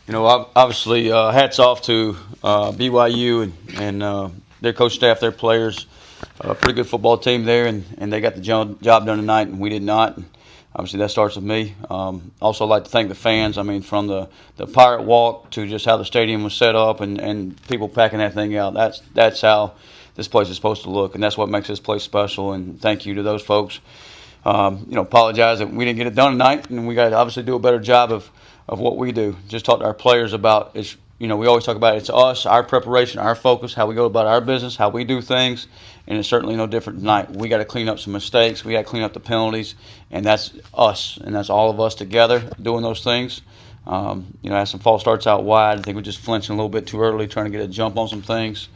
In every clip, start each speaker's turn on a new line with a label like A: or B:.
A: Obviously, hats off to BYU and their coach staff, their players. Pretty good football team there, and they got the job done tonight, and we did not. And obviously, that starts with me. Also, I'd like to thank the fans. I mean, from the Pirate Walk to just how the stadium was set up and people packing that thing out. That's how this place is supposed to look, and that's what makes this place special. And thank you to those folks. Apologize that we didn't get it done tonight, and we got to obviously do a better job of what we do. Just talk to our players about it's. We always talk about it's us, our preparation, our focus, how we go about our business, how we do things, and it's certainly no different tonight. We got to clean up some mistakes. We got to clean up the penalties, and that's us, and that's all of us together doing those things. Had some false starts out wide. I think we're just flinching a little bit too early, trying to get a jump on some things.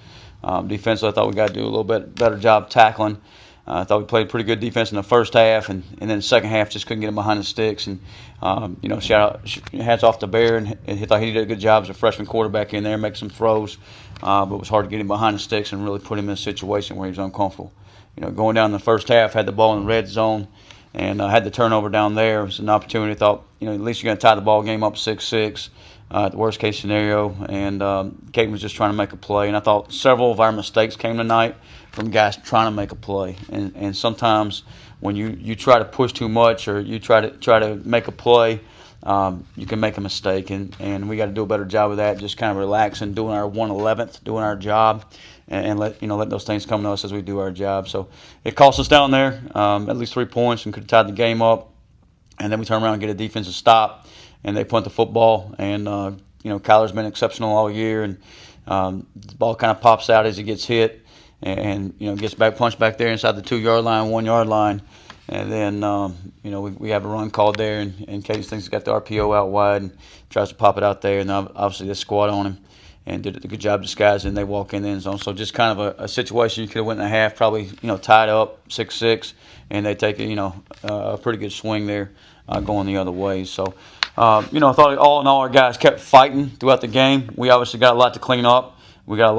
A: Defensively, I thought we got to do a little bit better job tackling. I thought we played pretty good defense in the first half, and then the second half just couldn't get him behind the sticks. And hats off to Bear, and he thought he did a good job as a freshman quarterback in there, make some throws, but it was hard to get him behind the sticks and really put him in a situation where he was uncomfortable. Going down in the first half, had the ball in the red zone, and had the turnover down there. It was an opportunity. I thought, at least you're going to tie the ball game up 6-6. The worst case scenario, and Caden was just trying to make a play. And I thought several of our mistakes came tonight from guys trying to make a play. And sometimes when you try to push too much or you try to make a play, you can make a mistake. And we got to do a better job of that. Just kind of relaxing, doing our 1/11th, doing our job, and let those things come to us as we do our job. So it cost us down there at least 3 points and could have tied the game up. And then we turn around and get a defensive stop. And they punt the football, and Kyler's been exceptional all year, and the ball kind of pops out as he gets hit, and gets punched back there inside the 2-yard line, 1-yard line, and then we have a run called there, and Case thinks he's got the RPO out wide and tries to pop it out there, and obviously they squat on him and did a good job disguising. They walk in the end zone, so just kind of a situation you could have went in a half, probably tied up 6-6, and they take a pretty good swing there going the other way. So. I thought all in all our guys kept fighting throughout the game. We obviously got a lot to clean up. We got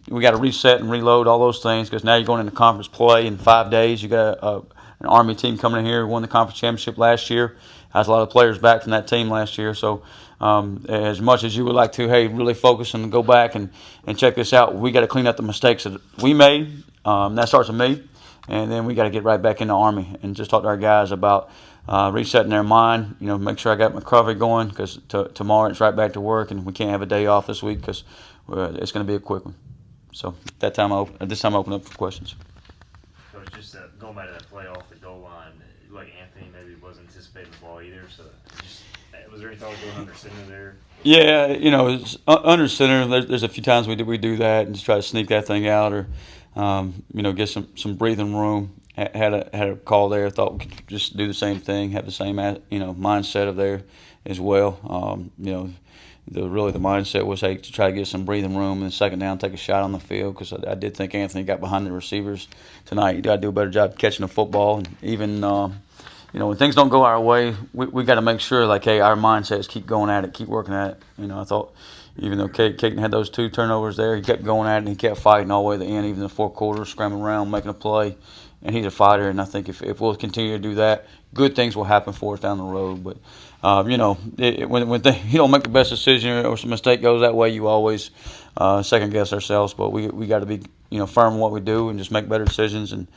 A: we got to reset and reload all those things because now you're going into conference play in 5 days. You got an Army team coming in here who won the conference championship last year. Has a lot of players back from that team last year. So as much as you would like to, really focus and go back and check this out, we got to clean up the mistakes that we made. That starts with me. And then we got to get right back into Army and just talk to our guys about resetting their mind. Make sure I got my recovery going because tomorrow it's right back to work, and we can't have a day off this week because it's going to be a quick one. So this time I open up for questions.
B: So it's just going back to that play off the goal line, like Anthony maybe wasn't anticipating the ball either. So was there any thought of going under center there?
A: Yeah, it's under center. There's a few times we do that and just try to sneak that thing out or get some breathing room. Had a call there. Thought we could just do the same thing, have the same mindset of there as well. The mindset was to try to get some breathing room and second down, take a shot on the field because I did think Anthony got behind the receivers tonight. You got to do a better job catching the football, and even when things don't go our way, we got to make sure our mindset is keep going at it, keep working at it. I thought. Even though Caden had those 2 turnovers there, he kept going at it and he kept fighting all the way to the end, even the 4th quarter, scrambling around, making a play. And he's a fighter, and I think if we'll continue to do that, good things will happen for us down the road. But, when you don't make the best decision or some mistake goes that way, you always second-guess ourselves. But we got to be firm in what we do and just make better decisions and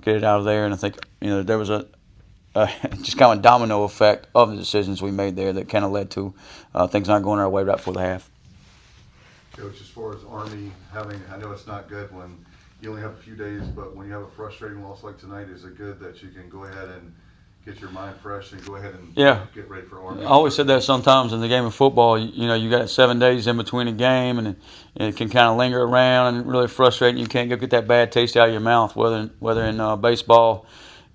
A: get it out of there. And I think there was just kind of a domino effect of the decisions we made there that kind of led to things not going our way right before the half.
C: Coach, as far as Army I know it's not good when you only have a few days, but when you have a frustrating loss like tonight, is it good that you can go ahead and get your mind fresh and go ahead and get ready for Army?
A: I always said that sometimes in the game of football, you got 7 days in between a game, and it can kind of linger around and really frustrate, and you can't go get that bad taste out of your mouth, whether in baseball.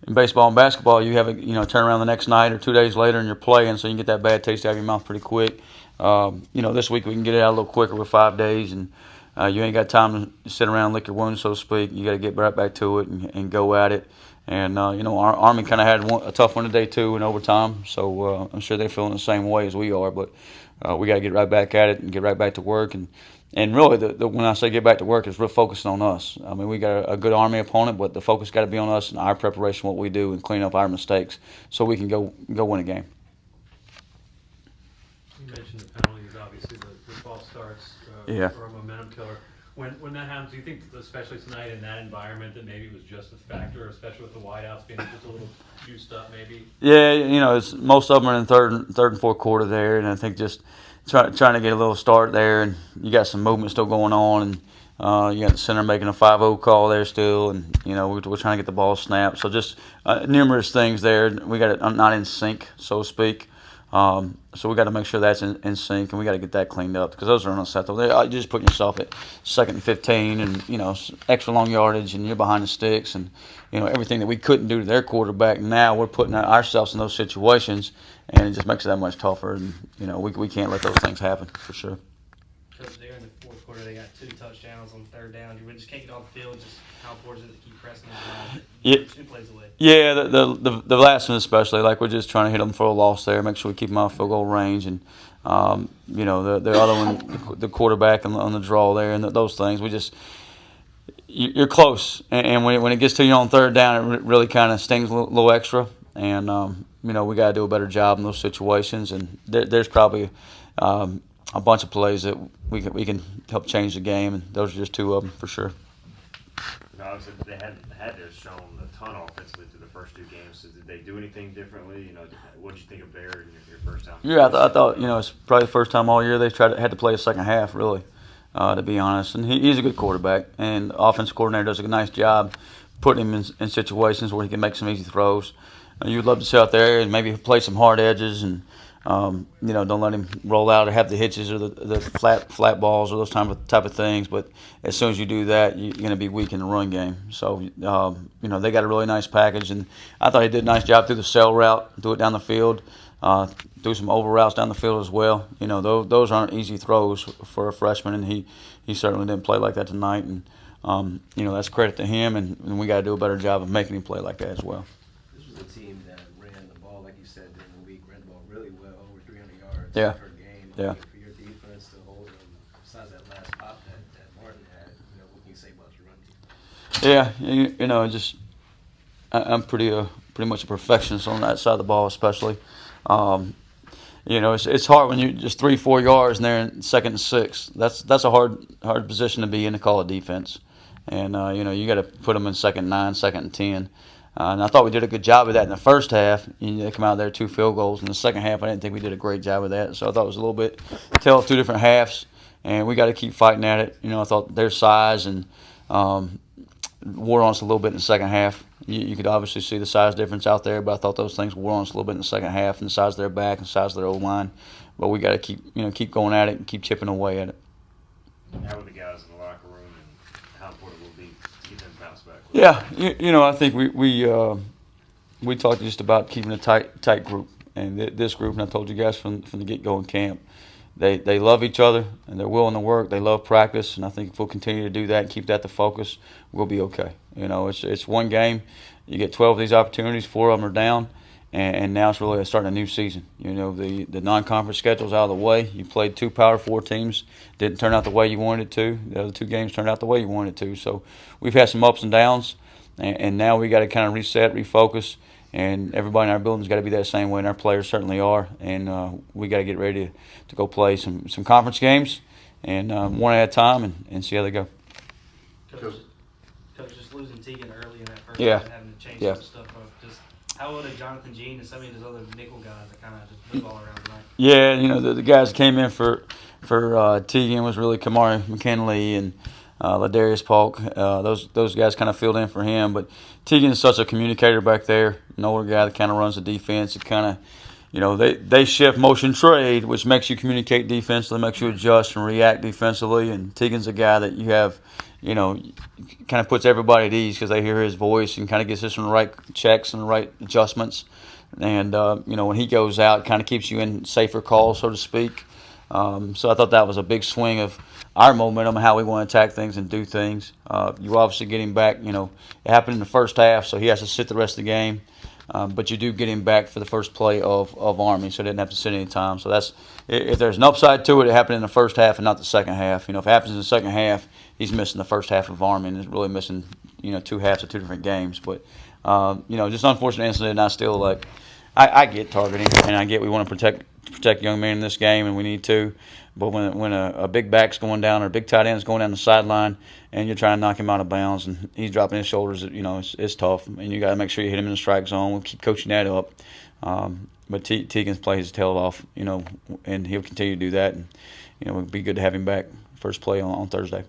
A: In baseball and basketball, you have a turn around the next night or 2 days later and you're playing, so you can get that bad taste out of your mouth pretty quick. This week we can get it out a little quicker with 5 days, and you ain't got time to sit around and lick your wounds, so to speak. You got to get right back to it and go at it. And our Army kind of had a tough one today too in overtime, so I'm sure they're feeling the same way as we are. But we got to get right back at it and get right back to work. And really, when I say get back to work, it's real focusing on us. I mean, we got a good Army opponent, but the focus got to be on us and our preparation, what we do, and clean up our mistakes so we can go win a game.
D: You mentioned the penalties, obviously the false starts
A: Yeah.
D: are a momentum killer. When that happens, do you think, especially tonight in that environment, that maybe it was just a factor, especially with the wideouts being just a little juiced up, maybe?
A: Yeah, it's most of them are in third and fourth quarter there, and I think just trying to get a little start there, and you got some movement still going on, and you got the center making a 5-0 call there still, and we're trying to get the ball snapped. So just numerous things there. We got it not in sync, so to speak. So we got to make sure that's in sync, and we got to get that cleaned up because those are unacceptable. You're just putting yourself at 2nd and 15, and extra long yardage, and you're behind the sticks, and everything that we couldn't do to their quarterback. Now we're putting ourselves in those situations, and it just makes it that much tougher. And we can't let those things happen for sure.
E: Coach, there in the fourth quarter, they got 2 touchdowns on 3rd down. You just can't get off the field. Just how important is it to keep pressing them?
A: Yeah.
E: 2 plays away.
A: Yeah, the last one especially, like we're just trying to hit them for a loss there, make sure we keep them out of field goal range, and the other one, the quarterback on the draw there, and those things. You're close, and when it gets to you on 3rd down, it really kind of stings a little extra, and we got to do a better job in those situations, and there's probably a bunch of plays that we can help change the game, and those are just 2 of them for sure.
B: Obviously, they had to have shown a ton offensively through the first 2 games. So did they do anything differently? What did you think of Bear in your first time?
A: Yeah, I thought it's probably the first time all year they had to play a second half, really, to be honest. And he's a good quarterback, and the offensive coordinator does a nice job putting him in situations where he can make some easy throws. You'd love to sit out there and maybe play some hard edges and don't let him roll out or have the hitches or the flat balls or those type of things. But as soon as you do that, you're going to be weak in the run game. So they got a really nice package, and I thought he did a nice job through the sail route, do it down the field, do some over routes down the field as well. Those aren't easy throws for a freshman, and he certainly didn't play like that tonight. And that's credit to him, and we got to do a better job of making him play like that as well.
F: This was a team that ran the ball, like you said, during the week, ran the ball really well, over 300 yards
A: Yeah.
F: per game.
A: Yeah.
F: For your defense to hold them, besides that last pop that Martin had, what can you say about your run team?
A: Yeah, I'm pretty much a perfectionist on that side of the ball, especially. It's hard when you're just 3-4 yards and they're in 2nd and 6. That's a hard position to be in to call a defense, and you got to put them in 2nd and 9, 2nd and 10. And I thought we did a good job of that in the first half. They come out there 2 field goals. In the second half, I didn't think we did a great job of that. So I thought it was a little bit tale of 2 different halves, and we got to keep fighting at it. I thought their size and wore on us a little bit in the second half. You could obviously see the size difference out there, but I thought those things wore on us a little bit in the second half, and the size of their back and the size of their O-line. But we got to keep going at it and keep chipping away at it.
B: How were the guys in the locker room, and how important will it be to get them to bounce back?
A: Yeah, I think we talked just about keeping a tight group, and this group, and I told you guys from the get-go in camp, they love each other and they're willing to work. They love practice, and I think if we'll continue to do that and keep that the focus, we'll be okay. It's one game. You get 12 of these opportunities, 4 of them are down, and now it's really starting a new season. The non-conference schedule's out of the way. You played 2 Power 4 teams, didn't turn out the way you wanted it to. The other 2 games turned out the way you wanted it to. So we've had some ups and downs, and now we got to kind of reset, refocus, and everybody in our building's got to be that same way, and our players certainly are. And we got to get ready to go play some conference games, and one at a time, and see how they go.
E: Coach, just losing Tegan early in that first
A: Yeah.
E: half, having to change
A: Yeah.
E: some stuff up. Just how old are Jonathan Jean and some of those other nickel guys that kind of just move all around tonight?
A: Yeah, the guys that came in for Tegan was really Kamari McKinley and Ladarius Polk. Those guys kind of filled in for him. But Tegan is such a communicator back there, an older guy that kind of runs the defense. It kind of, they shift motion trade, which makes you communicate defensively, makes you adjust and react defensively. And Tegan's a guy that you have, kind of puts everybody at ease because they hear his voice and kind of gets us in the right checks and the right adjustments. And, when he goes out, it kind of keeps you in safer calls, so to speak. So I thought that was a big swing of our momentum and how we want to attack things and do things. You obviously get him back. It happened in the first half, so he has to sit the rest of the game. But you do get him back for the first play of Army, so he didn't have to sit any time. So if there's an upside to it, it happened in the first half and not the second half. If it happens in the second half, he's missing the first half of Army and is really missing 2 halves of 2 different games. But just unfortunate incident. And I still I get targeting, and I get we want to to protect young men in this game, and we need to. But when a big back's going down or a big tight end's going down the sideline, and you're trying to knock him out of bounds, and he's dropping his shoulders, it's tough, and you got to make sure you hit him in the strike zone. We'll keep coaching that up. But Tegan's played his tail off, and he'll continue to do that. And it would be good to have him back first play on Thursday.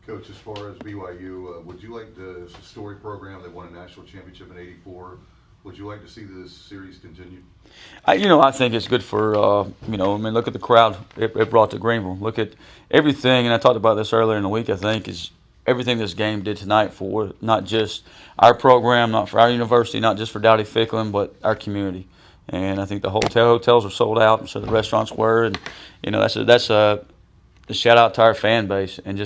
C: Coach, as far as BYU, would you like the story program that won a national championship in '84? Would you like to see this series continue?
A: I think it's good for, look at the crowd it brought to Greenville. Look at everything, and I talked about this earlier in the week, I think, is everything this game did tonight for not just our program, not for our university, not just for Dowdy Ficklin, but our community. And I think the hotels were sold out, and so the restaurants were. And, that's a shout out to our fan base. And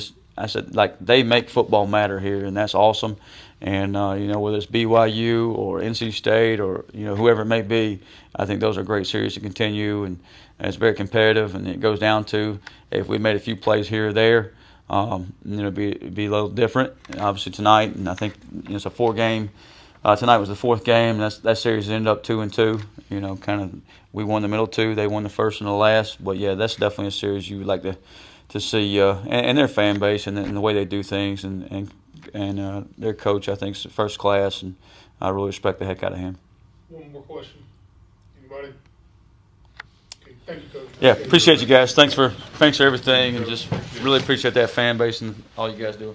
A: they make football matter here, and that's awesome. And, whether it's BYU or NC State or, whoever it may be, I think those are great series to continue. And it's very competitive, and it goes down to if we made a few plays here or there, it'd be a little different. Obviously tonight, and I think it's a 4-game. Tonight was the 4th game. That series ended up 2-2. We won the middle 2, they won the first and the last. But yeah, that's definitely a series you would like to see, and their fan base and the way they do things, and their coach, I think, is first class, and I really respect the heck out of him.
G: One more question. Anybody? Okay, thank you, Coach.
A: Yeah, appreciate you guys. Thanks for everything, and just really appreciate that fan base and all you guys do.